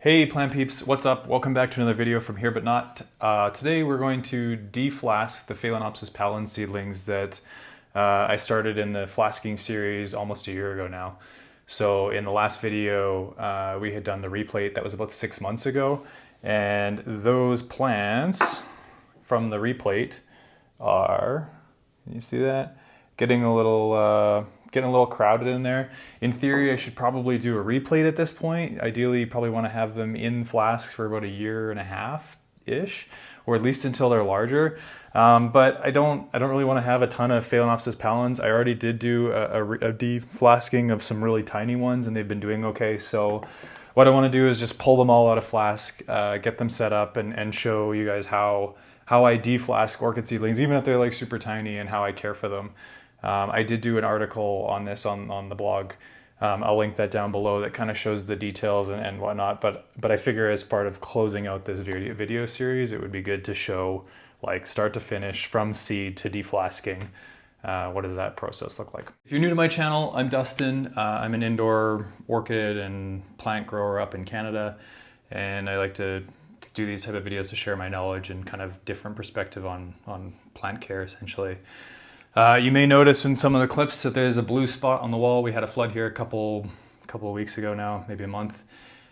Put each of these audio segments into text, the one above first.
Hey plant peeps, what's up? Welcome back to another video from herebutnot. Today we're going to deflask the Phalaenopsis pallens seedlings that I started in the Flasking series almost a year ago now. So in the last video we had done the replate, that was about 6 months ago, and those plants from the replate are, can you see that? Getting a little crowded in there. In theory, I should probably do a replate at this point. Ideally, you probably want to have them in flasks for about a year and a half-ish, or at least until they're larger. But I don't really want to have a ton of Phalaenopsis pallens. I already did do a deflasking of some really tiny ones, and they've been doing okay. So what I want to do is just pull them all out of flask, get them set up, and show you guys how I deflask orchid seedlings, even if they're like super tiny, and how I care for them. I did do an article on this on the blog. I'll link that down below. That kind of shows the details and whatnot. But I figure as part of closing out this video series, it would be good to show like start to finish from seed to deflasking. What does that process look like? If you're new to my channel, I'm Dustin. I'm an indoor orchid and plant grower up in Canada, and I like to do these type of videos to share my knowledge and kind of different perspective on plant care essentially. You may notice in some of the clips that there's a blue spot on the wall. We had a flood here a couple of weeks ago now, maybe a month.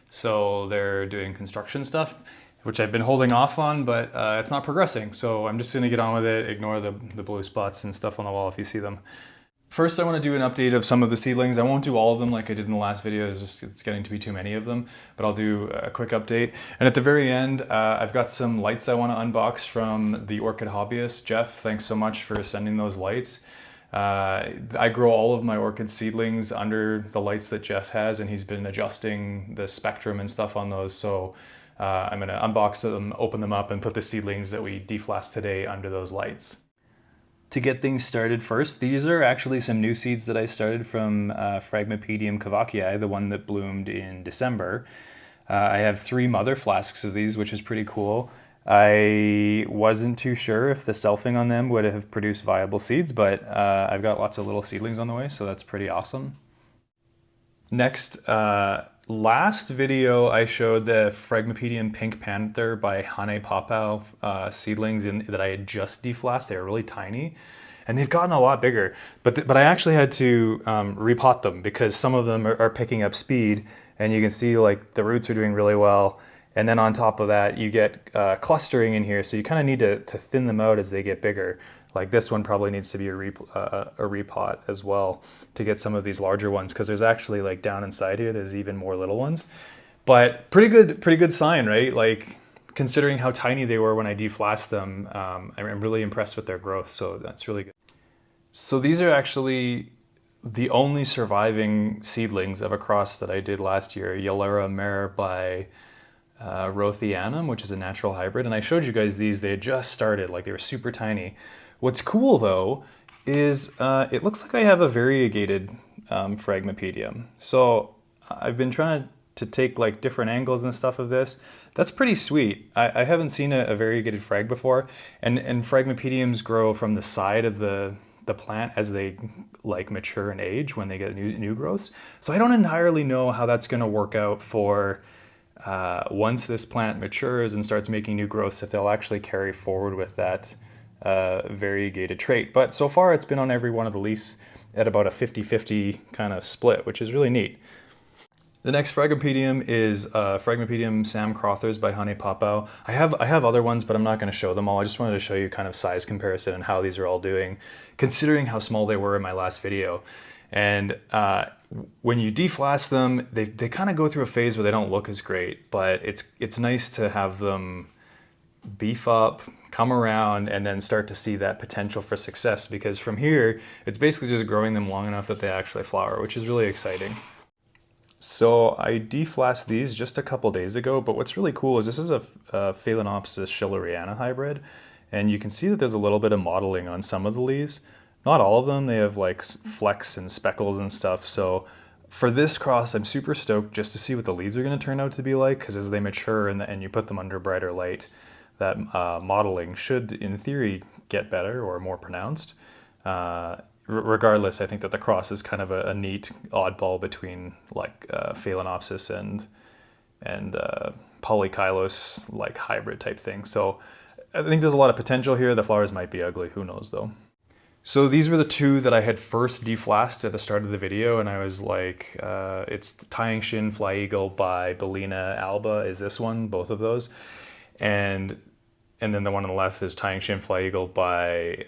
So they're doing construction stuff, which I've been holding off on, but it's not progressing. So I'm just gonna get on with it, ignore the blue spots and stuff on the wall if you see them. First, I want to do an update of some of the seedlings. I won't do all of them like I did in the last video. It's getting to be too many of them, but I'll do a quick update. And at the very end, I've got some lights I want to unbox from the Orchid Hobbyist. Jeff, thanks so much for sending those lights. I grow all of my orchid seedlings under the lights that Jeff has, and he's been adjusting the spectrum and stuff on those. So I'm going to unbox them, open them up, and put the seedlings that we deflased today under those lights. To get things started first, these are actually some new seeds that I started from Phragmipedium cavachii, the one that bloomed in December. I have 3 mother flasks of these, which is pretty cool. I wasn't too sure if the selfing on them would have produced viable seeds, but I've got lots of little seedlings on the way, so that's pretty awesome. Next, last video I showed the Phragmipedium Pink Panther by Hane seedlings that I had just deflasked. They were really tiny, and they've gotten a lot bigger. But I actually had to repot them because some of them are picking up speed, and you can see like the roots are doing really well. And then on top of that, you get clustering in here, so you kind of need to thin them out as they get bigger. Like this one probably needs to be a repot as well to get some of these larger ones, because there's actually like down inside here, there's even more little ones. But pretty good sign, right? Like considering how tiny they were when I deflasked them, I'm really impressed with their growth, so that's really good. So these are actually the only surviving seedlings of a cross that I did last year, Yalera Mare by Rothianum, which is a natural hybrid. And I showed you guys these, they had just started, like they were super tiny. What's cool though is it looks like I have a variegated Phragmipedium. So I've been trying to take like different angles and stuff of this. That's pretty sweet. I haven't seen a variegated frag before, and Phragmipediums grow from the side of the plant as they like mature and age when they get new growths. So I don't entirely know how that's going to work out for once this plant matures and starts making new growths, if they'll actually carry forward with that variegated trait. But so far it's been on every one of the leaves at about a 50-50 kind of split, which is really neat. The next Phragmipedium is Phragmipedium Sam Crothers by Hane. I have other ones, but I'm not going to show them all. I just wanted to show you kind of size comparison and how these are all doing, considering how small they were in my last video. And when you deflask them, they kind of go through a phase where they don't look as great, but it's nice to have them beef up, come around, and then start to see that potential for success, because from here, it's basically just growing them long enough that they actually flower, which is really exciting. So I deflasked these just a couple days ago, but what's really cool is this is a Phalaenopsis schilleriana hybrid, and you can see that there's a little bit of mottling on some of the leaves. Not all of them, they have like flecks and speckles and stuff. So for this cross, I'm super stoked just to see what the leaves are going to turn out to be like, because as they mature and you put them under brighter light, that mottling should, in theory, get better or more pronounced. Regardless, I think that the cross is kind of a neat oddball between like Phalaenopsis polychylous like hybrid type thing. So I think there's a lot of potential here. The flowers might be ugly, who knows though. So these were the two that I had first deflasked at the start of the video, and I was like, it's Tying Shin Fly Eagle by Bellina Alba is this one, both of those. And then the one on the left is Tying Shin Fly Eagle by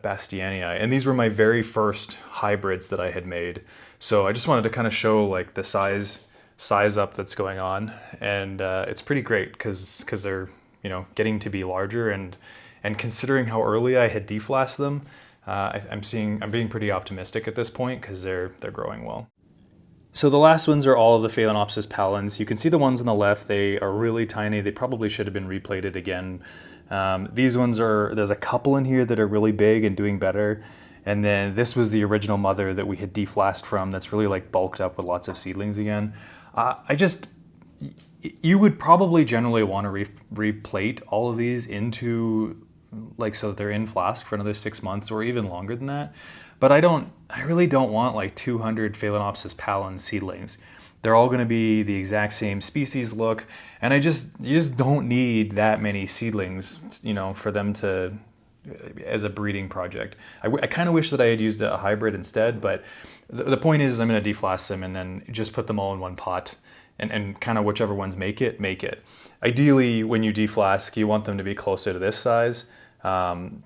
Bastianii. And these were my very first hybrids that I had made. So I just wanted to kind of show like the size up that's going on. And it's pretty great because they're, you know, getting to be larger, and considering how early I had deflasked them, I'm being pretty optimistic at this point because they're growing well. So the last ones are all of the Phalaenopsis pallens. You can see the ones on the left, they are really tiny. They probably should have been replated again. These ones there's a couple in here that are really big and doing better. And then this was the original mother that we had deflasked from that's really like bulked up with lots of seedlings again. You would probably generally want to replate all of these into like, so they're in flask for another 6 months or even longer than that. But I really don't want like 200 Phalaenopsis pallens seedlings. They're all going to be the exact same species look, and you just don't need that many seedlings, you know, for them to, as a breeding project. I kind of wish that I had used a hybrid instead, but the point is I'm going to deflask them and then just put them all in one pot, and kind of whichever ones make it. Ideally, when you deflask, you want them to be closer to this size,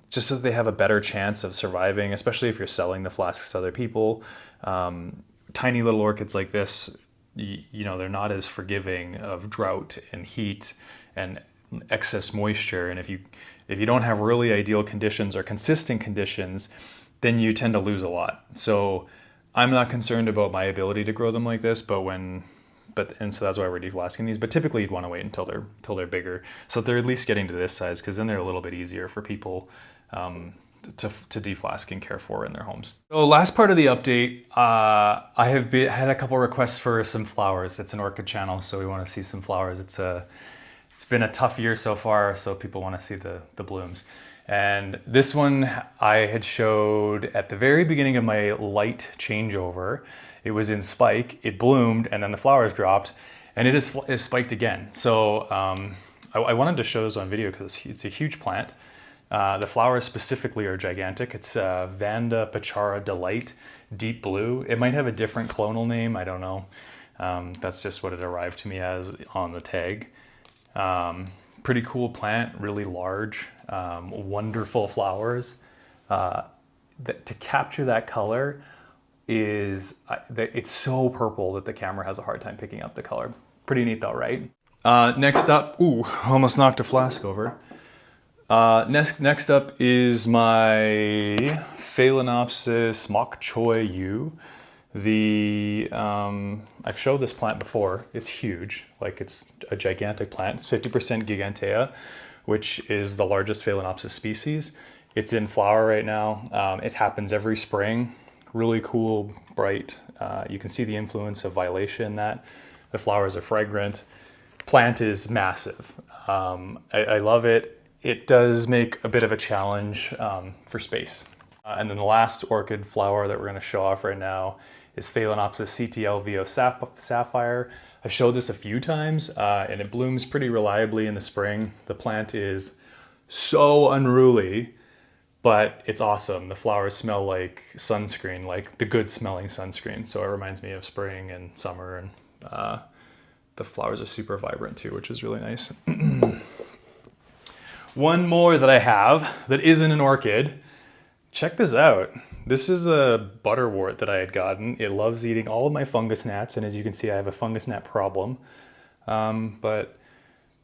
just so that they have a better chance of surviving, especially if you're selling the flasks to other people. Tiny little orchids like this, you know, they're not as forgiving of drought and heat and excess moisture. And if you don't have really ideal conditions or consistent conditions, then you tend to lose a lot. So I'm not concerned about my ability to grow them like this, and so that's why we're deflasking these. But typically you'd want to wait until they're bigger, so they're at least getting to this size, because then they're a little bit easier for people to deflask and care for in their homes. So last part of the update, I have had a couple requests for some flowers. It's an orchid channel, so we want to see some flowers. It's been a tough year so far, so people want to see the blooms. And this one I had showed at the very beginning of my light changeover. It was in spike, it bloomed, and then the flowers dropped, and it is spiked again. So I wanted to show this on video because it's a huge plant. The flowers specifically are gigantic. It's Vanda Pachara Delight Deep Blue. It might have a different clonal name, I don't know. That's just what it arrived to me as on the tag. Pretty cool plant, really large, wonderful flowers. To capture that color, it's so purple that the camera has a hard time picking up the color. Pretty neat though, right? Next up, ooh, almost knocked a flask over. Next up is my Phalaenopsis Mock Choi Yu. I've showed this plant before. It's huge, like it's a gigantic plant. It's 50% Gigantea, which is the largest Phalaenopsis species. It's in flower right now. It happens every spring. Really cool, bright. You can see the influence of violation in that. The flowers are fragrant. Plant is massive. I love it. It does make a bit of a challenge for space. And then the last orchid flower that we're going to show off right now is Phalaenopsis CTLVO Sapphire. I've showed this a few times, and it blooms pretty reliably in the spring. The plant is so unruly, but it's awesome. The flowers smell like sunscreen, like the good smelling sunscreen. So it reminds me of spring and summer, and the flowers are super vibrant too, which is really nice. One more that I have that isn't an orchid. Check this out. This is a butterwort that I had gotten. It loves eating all of my fungus gnats, and as you can see, I have a fungus gnat problem. But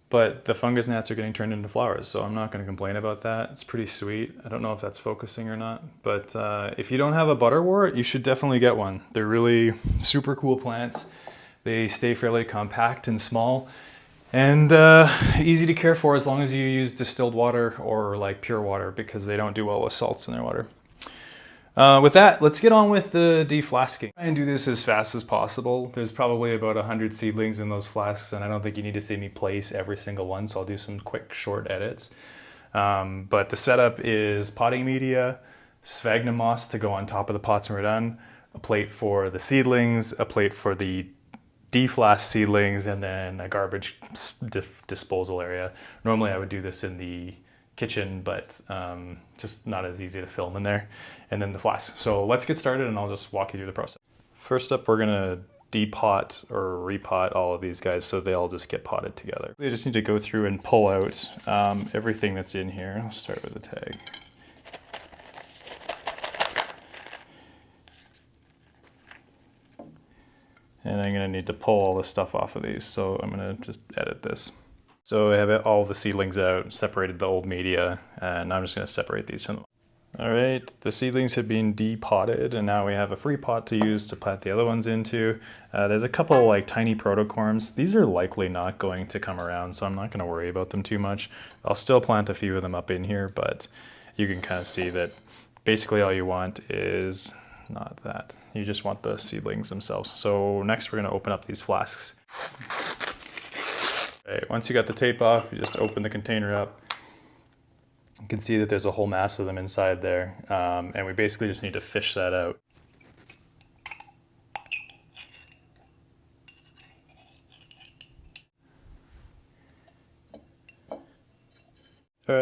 the fungus gnats are getting turned into flowers, so I'm not going to complain about that. It's pretty sweet. I don't know if that's focusing or not, but if you don't have a butterwort, you should definitely get one. They're really super cool plants. They stay fairly compact and small, and easy to care for as long as you use distilled water or like pure water, because they don't do well with salts in their water. With that, let's get on with the deflasking. Try and do this as fast as possible. There's probably about 100 seedlings in those flasks, and I don't think you need to see me place every single one, so I'll do some quick, short edits. But the setup is potting media, sphagnum moss to go on top of the pots when we're done, a plate for the seedlings, a plate for the deflast seedlings and then a garbage disposal area. Normally I would do this in the kitchen, but just not as easy to film in there. And then the flask. So let's get started and I'll just walk you through the process. First up, we're gonna depot or repot all of these guys so they all just get potted together. You just need to go through and pull out everything that's in here. I'll start with the tag. And I'm gonna need to pull all the stuff off of these, so I'm gonna just edit this. So I have all the seedlings out, separated the old media, and I'm just gonna separate these from them. All right, the seedlings have been depotted, and now we have a free pot to use to plant the other ones into. There's a couple like tiny protocorms. These are likely not going to come around, so I'm not gonna worry about them too much. I'll still plant a few of them up in here, but you can kind of see that basically all you want is not that. You just want the seedlings themselves. So next we're gonna open up these flasks. Okay, once you got the tape off, you just open the container up. You can see that there's a whole mass of them inside there, and we basically just need to fish that out.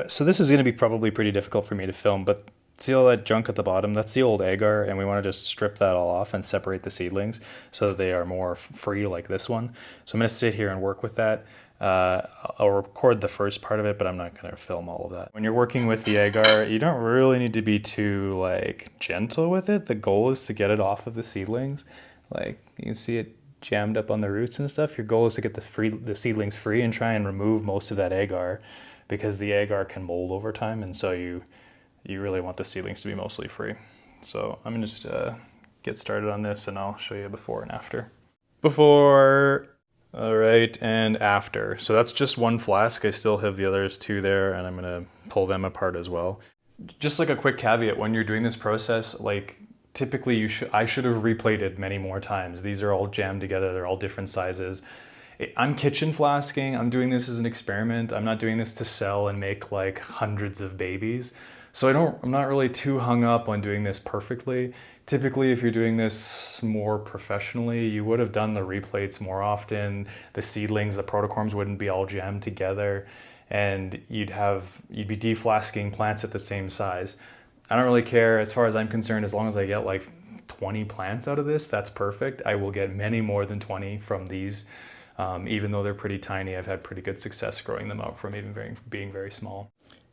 So this is going to be probably pretty difficult for me to film, but see all that junk at the bottom? That's the old agar, and we want to just strip that all off and separate the seedlings so that they are more free like this one. So I'm going to sit here and work with that. I'll record the first part of it, but I'm not going to film all of that. When you're working with the agar, you don't really need to be too like gentle with it. The goal is to get it off of the seedlings. Like you can see it jammed up on the roots and stuff. Your goal is to get the seedlings free and try and remove most of that agar, because the agar can mold over time, and so you really want the seedlings to be mostly free. So I'm gonna just get started on this and I'll show you before and after. Before, all right, and after. So that's just one flask. I still have the others two there, and I'm gonna pull them apart as well. Just like a quick caveat, when you're doing this process, like typically I should have replated many more times. These are all jammed together, they're all different sizes. I'm kitchen flasking, I'm doing this as an experiment. I'm not doing this to sell and make like hundreds of babies. So I'm not really too hung up on doing this perfectly. Typically, if you're doing this more professionally, you would have done the replates more often. The seedlings, the protocorms wouldn't be all jammed together, and you'd be deflasking plants at the same size. I don't really care as far as I'm concerned, as long as I get like 20 plants out of this, that's perfect. I will get many more than 20 from these. Even though they're pretty tiny, I've had pretty good success growing them out from even being very small.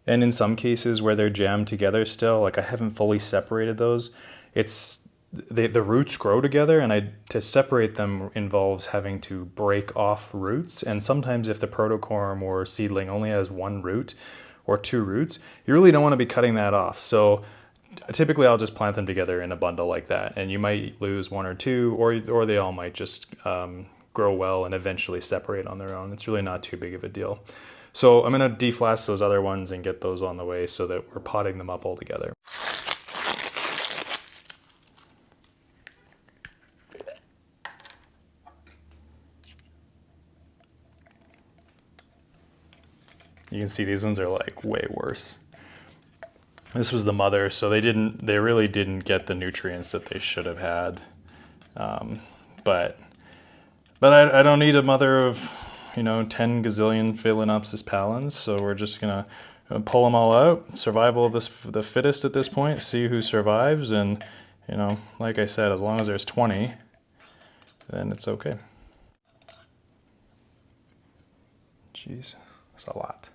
And in some cases where they're jammed together still, like I haven't fully separated those, the roots grow together, and to separate them involves having to break off roots. And sometimes if the protocorm or seedling only has one root or two roots, you really don't want to be cutting that off. So typically I'll just plant them together in a bundle like that, and you might lose one or two, or they all might just grow well and eventually separate on their own. It's really not too big of a deal. So I'm going to deflast those other ones and get those on the way so that we're potting them up all together. You can see these ones are like way worse. This was the mother, so they really didn't get the nutrients that they should have had. But I don't need a mother of 10 gazillion Phalaenopsis pallens, so we're just gonna pull them all out. Survival of the fittest at this point, see who survives, and like I said, as long as there's 20, then it's okay. Jeez, that's a lot.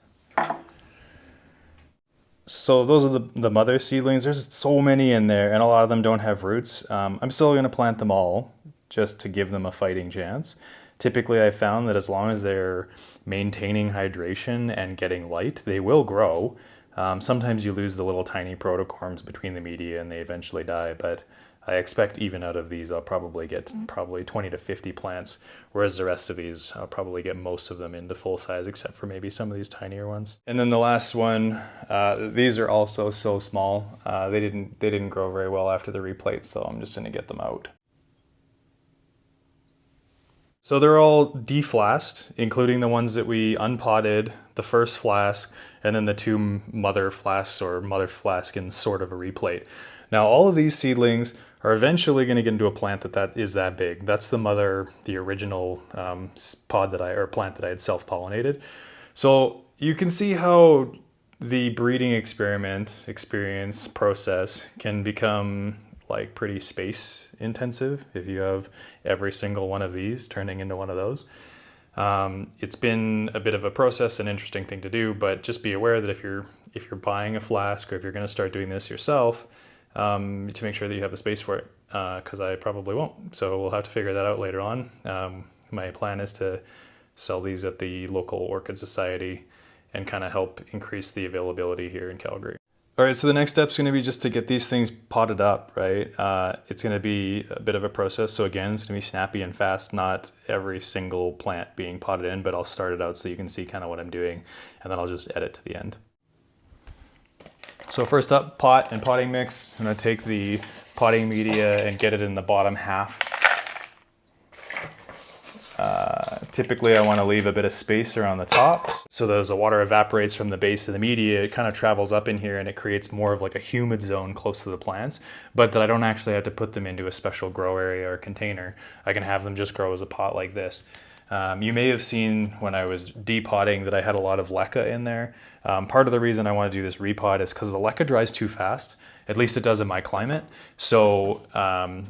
So those are the mother seedlings. There's so many in there, and a lot of them don't have roots. I'm still gonna plant them all just to give them a fighting chance. Typically, I found that as long as they're maintaining hydration and getting light, they will grow. Sometimes you lose the little tiny protocorms between the media and they eventually die, but I expect even out of these, I'll probably get 20 to 50 plants, whereas the rest of these, I'll probably get most of them into full size, except for maybe some of these tinier ones. And then the last one, these are also so small. They didn't grow very well after the replate, so I'm just gonna get them out. So they're all deflasked, including the ones that we unpotted, the first flask, and then the two mother flasks or mother flaskins, sort of a replate. Now all of these seedlings are eventually going to get into a plant that is that big. That's the mother, the original plant that I had self-pollinated. So you can see how the breeding experience process can become like pretty space intensive if you have every single one of these turning into one of those. It's been a bit of a process, an interesting thing to do, but just be aware that if you're buying a flask or if you're going to start doing this yourself, to make sure that you have the space for it, because I probably won't. So we'll have to figure that out later on. My plan is to sell these at the local Orchid Society and kind of help increase the availability here in Calgary. All right, so the next step is going to be just to get these things potted up, right? It's going to be a bit of a process. So again, it's going to be snappy and fast, not every single plant being potted in, but I'll start it out so you can see kind of what I'm doing, and then I'll just edit to the end. So first up, pot and potting mix. I'm going to take the potting media and get it in the bottom half. Typically I want to leave a bit of space around the tops so that as the water evaporates from the base of the media, it kind of travels up in here and it creates more of like a humid zone close to the plants, but that I don't actually have to put them into a special grow area or container. I can have them just grow as a pot like this. You may have seen when I was depotting that I had a lot of leca in there. Part of the reason I want to do this repot is because the leca dries too fast. At least it does in my climate. So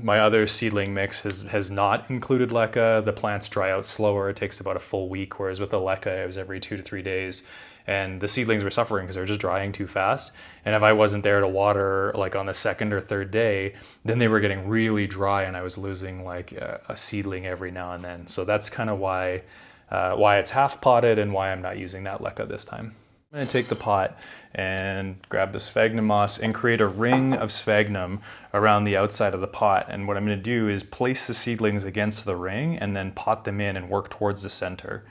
my other seedling mix has not included leca. The plants dry out slower. It takes about a full week, whereas with the leca it was every 2 to 3 days. And the seedlings were suffering because they were just drying too fast. And if I wasn't there to water like on the second or third day, then they were getting really dry and I was losing like a seedling every now and then. So that's kind of why it's half potted and why I'm not using that leca this time. I'm going to take the pot and grab the sphagnum moss and create a ring of sphagnum around the outside of the pot. And what I'm going to do is place the seedlings against the ring and then pot them in and work towards the center.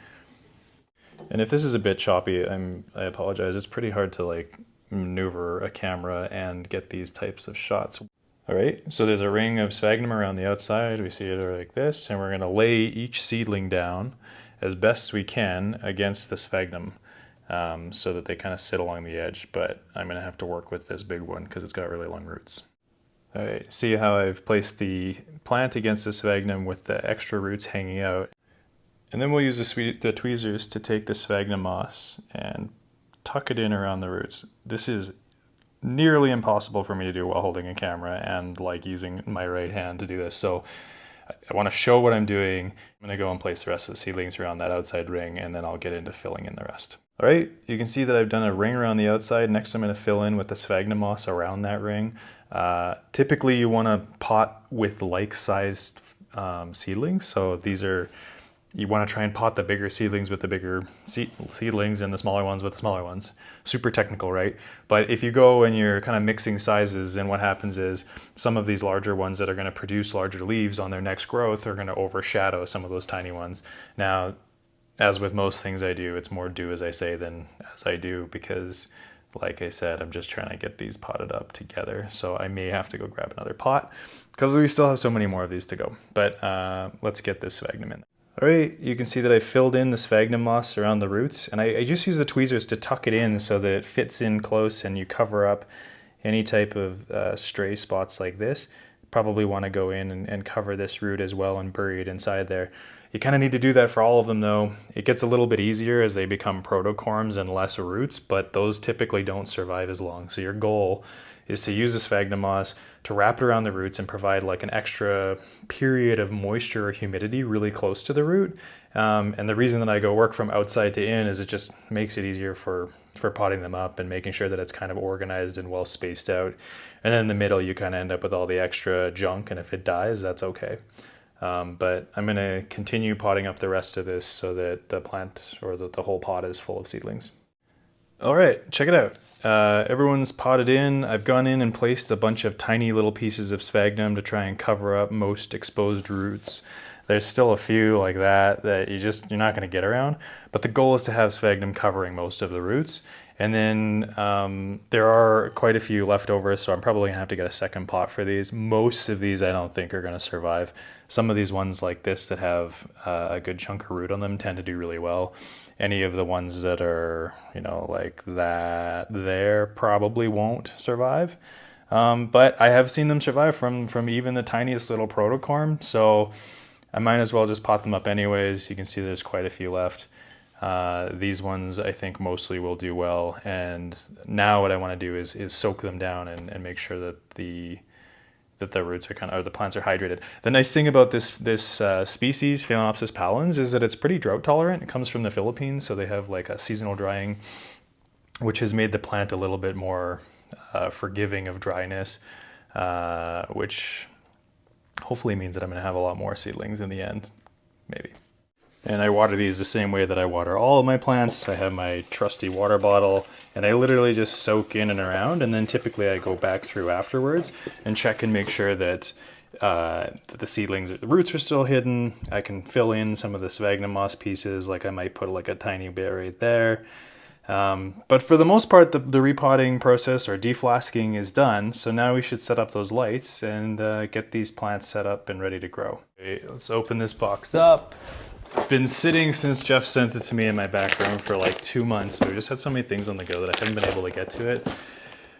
And if this is a bit choppy, I apologize. It's pretty hard to like maneuver a camera and get these types of shots. All right, so there's a ring of sphagnum around the outside. We see it like this, and we're going to lay each seedling down as best we can against the sphagnum. So that they kind of sit along the edge, but I'm going to have to work with this big one because it's got really long roots. All right, see how I've placed the plant against the sphagnum with the extra roots hanging out. And then we'll use the tweezers to take the sphagnum moss and tuck it in around the roots. This is nearly impossible for me to do while holding a camera and like using my right hand to do this. So I want to show what I'm doing. I'm going to go and place the rest of the seedlings around that outside ring, and then I'll get into filling in the rest. All right, you can see that I've done a ring around the outside. Next, I'm going to fill in with the sphagnum moss around that ring. Typically, you want to pot with like-sized seedlings. So you want to try and pot the bigger seedlings with the bigger seedlings and the smaller ones with the smaller ones. Super technical, right? But if you go and you're kind of mixing sizes, and what happens is some of these larger ones that are going to produce larger leaves on their next growth are going to overshadow some of those tiny ones. Now, as with most things I do, it's more do as I say than as I do, because like I said, I'm just trying to get these potted up together. So I may have to go grab another pot because we still have so many more of these to go. But let's get this sphagnum in. All right, you can see that I filled in the sphagnum moss around the roots, and I just use the tweezers to tuck it in so that it fits in close and you cover up any type of stray spots like this. Probably want to go in and cover this root as well and bury it inside there. You kind of need to do that for all of them though. It gets a little bit easier as they become protocorms and less roots, but those typically don't survive as long. So your goal is to use the sphagnum moss to wrap it around the roots and provide like an extra period of moisture or humidity really close to the root. And the reason that I go work from outside to in is it just makes it easier for potting them up and making sure that it's kind of organized and well spaced out. And then in the middle, you kind of end up with all the extra junk, and if it dies, that's okay. But I'm going to continue potting up the rest of this so that the plant or the whole pot is full of seedlings. All right, check it out. Everyone's potted in. I've gone in and placed a bunch of tiny little pieces of sphagnum to try and cover up most exposed roots. There's still a few like that you're not going to get around, but the goal is to have sphagnum covering most of the roots. And then there are quite a few left over, so I'm probably going to have to get a second pot for these. Most of these I don't think are going to survive. Some of these ones like this that have a good chunk of root on them tend to do really well. Any of the ones that are, like that there probably won't survive. But I have seen them survive from even the tiniest little protocorm, so I might as well just pot them up anyways. You can see there's quite a few left. These ones I think mostly will do well, and now what I want to do is soak them down and make sure that the roots are or the plants are hydrated. The nice thing about this species, Phalaenopsis pallens, is that it's pretty drought tolerant. It comes from the Philippines, so they have like a seasonal drying, which has made the plant a little bit more forgiving of dryness, which hopefully means that I'm going to have a lot more seedlings in the end, maybe. And I water these the same way that I water all of my plants. I have my trusty water bottle, and I literally just soak in and around, and then typically I go back through afterwards and check and make sure that the seedlings, the roots are still hidden. I can fill in some of the sphagnum moss pieces, like I might put like a tiny bit right there. But for the most part, the repotting process or deflasking is done. So now we should set up those lights and get these plants set up and ready to grow. Okay, let's open this box up. It's been sitting since Jeff sent it to me in my back room for like 2 months. But we just had so many things on the go that I haven't been able to get to it.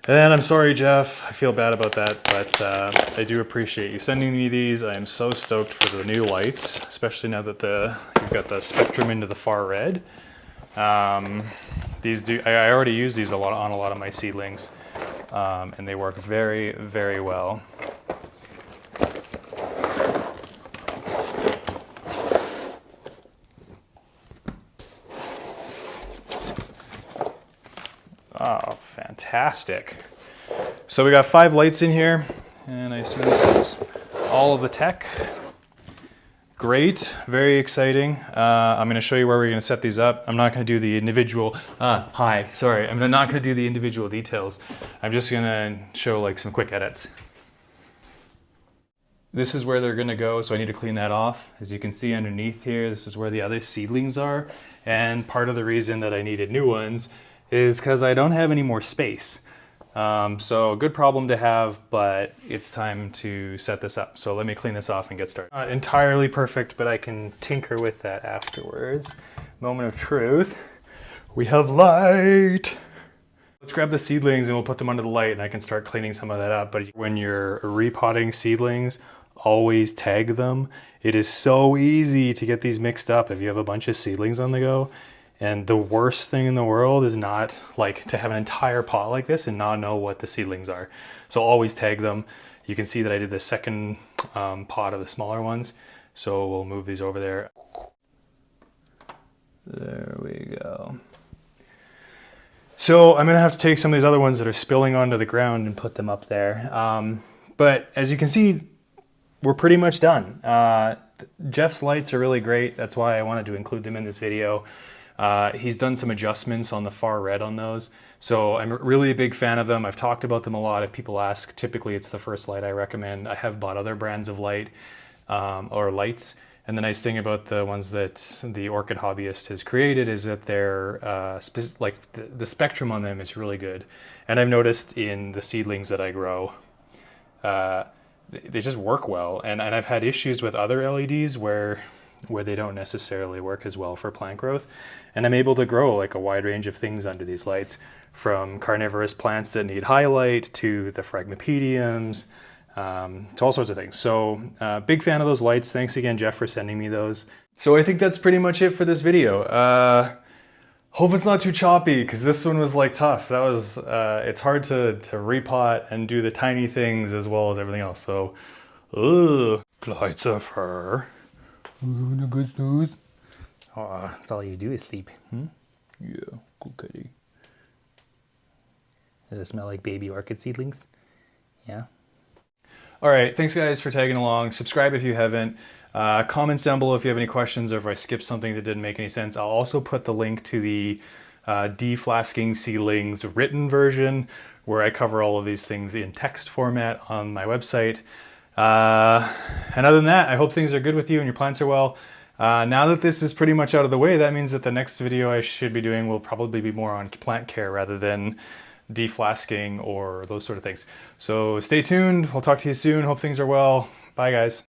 And I'm sorry, Jeff. I feel bad about that, but I do appreciate you sending me these. I am so stoked for the new lights, especially now that you've got the spectrum into the far red. I already use these on a lot of my seedlings, and they work very, very well. Oh, fantastic. So we got 5 lights in here, and I assume this is all of the tech. Great, very exciting. I'm going to show you where we're going to set these up. I'm not going to do the individual, I'm not going to do the individual details. I'm just going to show like some quick edits. This is where they're going to go, so I need to clean that off. As you can see underneath here, this is where the other seedlings are. And part of the reason that I needed new ones is because I don't have any more space. So a good problem to have, but it's time to set this up. So let me clean this off and get started. Not entirely perfect, but I can tinker with that afterwards. Moment of truth. We have light. Let's grab the seedlings and we'll put them under the light and I can start cleaning some of that up. But when you're repotting seedlings, always tag them. It is so easy to get these mixed up if you have a bunch of seedlings on the go. And the worst thing in the world is not like to have an entire pot like this and not know what the seedlings are. So always tag them. You can see that I did the second pot of the smaller ones. So we'll move these over there. There we go. So I'm gonna have to take some of these other ones that are spilling onto the ground and put them up there. But as you can see, we're pretty much done. Jeff's lights are really great. That's why I wanted to include them in this video. He's done some adjustments on the far red on those. So I'm really a big fan of them. I've talked about them a lot. If people ask, typically it's the first light I recommend. I have bought other brands of light or lights. And the nice thing about the ones that the Orchid Hobbyist has created is that they're the spectrum on them is really good. And I've noticed in the seedlings that I grow, they just work well. And I've had issues with other LEDs where they don't necessarily work as well for plant growth. And I'm able to grow like a wide range of things under these lights, from carnivorous plants that need highlight to the phragmipediums, to all sorts of things. So big fan of those lights. Thanks again, Jeff, for sending me those. So I think that's pretty much it for this video. Hope it's not too choppy, because this one was like tough. That was, it's hard to repot and do the tiny things as well as everything else. So, Clyde's of fur. Ooh, good news. Oh, that's all you do is sleep. Yeah, good kitty. Does it smell like baby orchid seedlings? Yeah. All right, thanks guys for tagging along. Subscribe if you haven't. Comments down below if you have any questions or if I skipped something that didn't make any sense. I'll also put the link to the Deflasking Seedlings written version, where I cover all of these things in text format on my website. And other than that, I hope things are good with you and your plants are well. Now that this is pretty much out of the way, that means that the next video I should be doing will probably be more on plant care rather than deflasking or those sort of things. So stay tuned. I'll talk to you soon. Hope things are well. Bye guys.